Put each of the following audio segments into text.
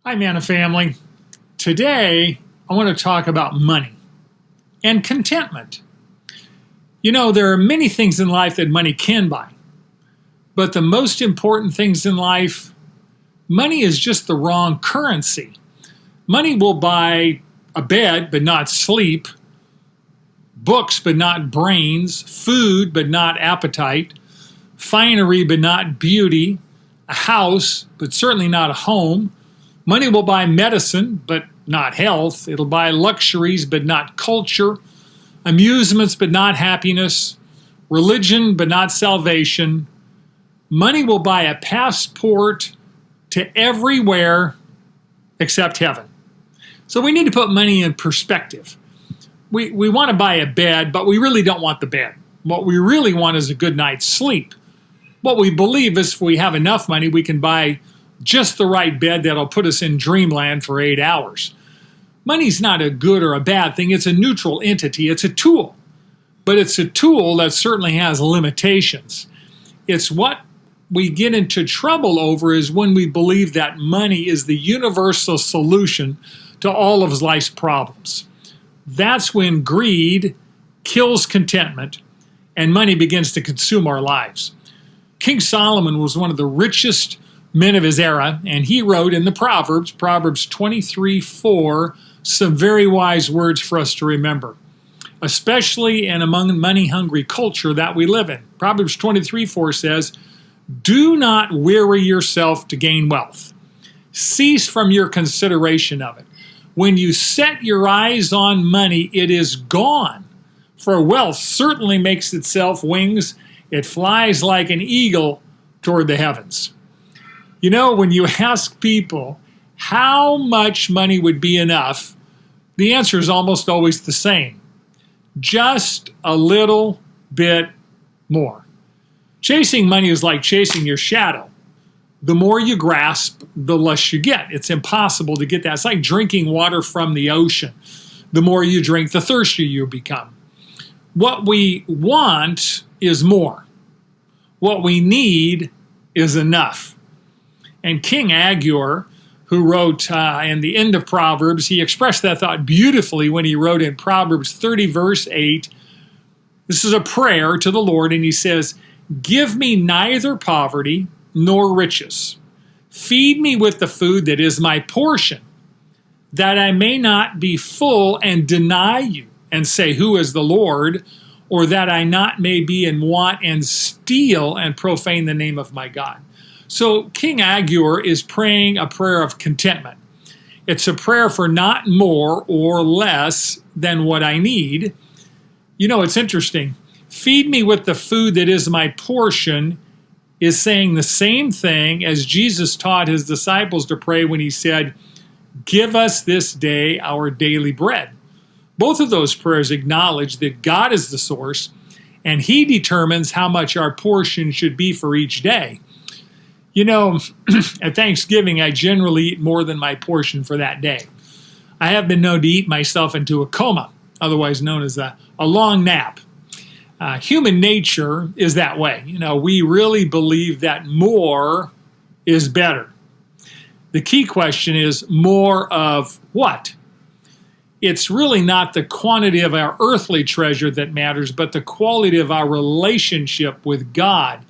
Hi, Manna family. Today, I want to talk about money and contentment. You know, there are many things in life that money can buy, but the most important things in life, money is just the wrong currency. Money will buy a bed, but not sleep, books, but not brains, food, but not appetite, finery, but not beauty, a house, but certainly not a home. Money will buy medicine, but not health. It'll buy luxuries, but not culture. Amusements, but not happiness. Religion, but not salvation. Money will buy a passport to everywhere except heaven. So we need to put money in perspective. We want to buy a bed, but we really don't want the bed. What we really want is a good night's sleep. What we believe is if we have enough money, we can buy just the right bed that'll put us in dreamland for 8 hours. Money's not a good or a bad thing. It's a neutral entity. It's a tool. But it's a tool that certainly has limitations. It's what we get into trouble over is when we believe that money is the universal solution to all of life's problems. That's when greed kills contentment and money begins to consume our lives. King Solomon was one of the richest men of his era, and he wrote in the Proverbs 23:4, some very wise words for us to remember, especially in among money-hungry culture that we live in. Proverbs 23:4 says, "Do not weary yourself to gain wealth. Cease from your consideration of it. When you set your eyes on money, it is gone. For wealth certainly makes itself wings. It flies like an eagle toward the heavens." You know, when you ask people how much money would be enough, the answer is almost always the same. Just a little bit more. Chasing money is like chasing your shadow. The more you grasp, the less you get. It's impossible to get that. It's like drinking water from the ocean. The more you drink, the thirstier you become. What we want is more. What we need is enough. And King Agur, who wrote in the end of Proverbs, he expressed that thought beautifully when he wrote in Proverbs 30, verse 8. This is a prayer to the Lord, and he says, "Give me neither poverty nor riches. Feed me with the food that is my portion, that I may not be full and deny you and say, 'Who is the Lord?' or that I not may be in want and steal and profane the name of my God." So King Agur is praying a prayer of contentment. It's a prayer for not more or less than what I need. You know, it's interesting. Feed me with the food that is my portion is saying the same thing as Jesus taught his disciples to pray when he said, "Give us this day our daily bread." Both of those prayers acknowledge that God is the source and he determines how much our portion should be for each day. You know, at Thanksgiving, I generally eat more than my portion for that day. I have been known to eat myself into a coma, otherwise known as a long nap. Human nature is that way. You know, we really believe that more is better. The key question is more of what? It's really not the quantity of our earthly treasure that matters, but the quality of our relationship with God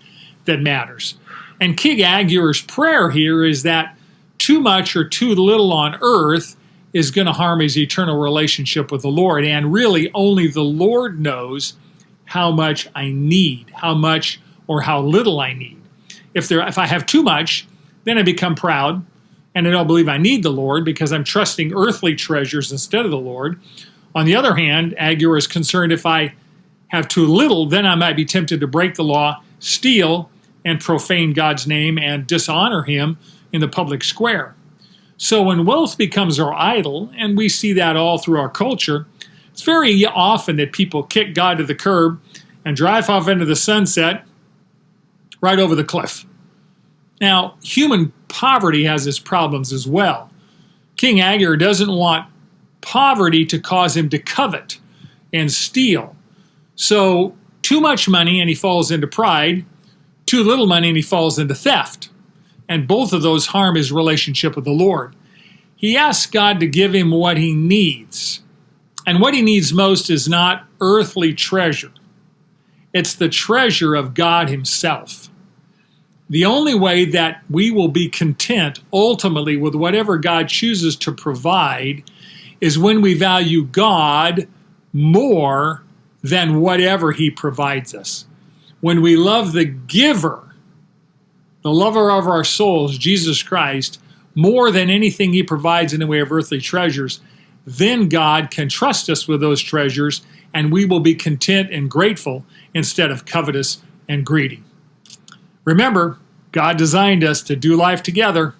that matters. And King Agur's prayer here is that too much or too little on earth is going to harm his eternal relationship with the Lord. And really, only the Lord knows how much I need, how much or how little I need. If I have too much, then I become proud, and I don't believe I need the Lord because I'm trusting earthly treasures instead of the Lord. On the other hand, Agur is concerned if I have too little, then I might be tempted to break the law, steal, and profane God's name and dishonor him in the public square. So when wealth becomes our idol, and we see that all through our culture, it's very often that people kick God to the curb and drive off into the sunset right over the cliff. Now, human poverty has its problems as well. King Agur doesn't want poverty to cause him to covet and steal. So too much money and he falls into pride, too little money and he falls into theft. And both of those harm his relationship with the Lord. he asks God to give him what he needs. And what he needs most is not earthly treasure. It's the treasure of God himself. The only way that we will be content ultimately with whatever God chooses to provide is when we value God more than whatever he provides us. When we love the giver, the lover of our souls, Jesus Christ, more than anything he provides in the way of earthly treasures, then God can trust us with those treasures, and we will be content and grateful instead of covetous and greedy. Remember, God designed us to do life together.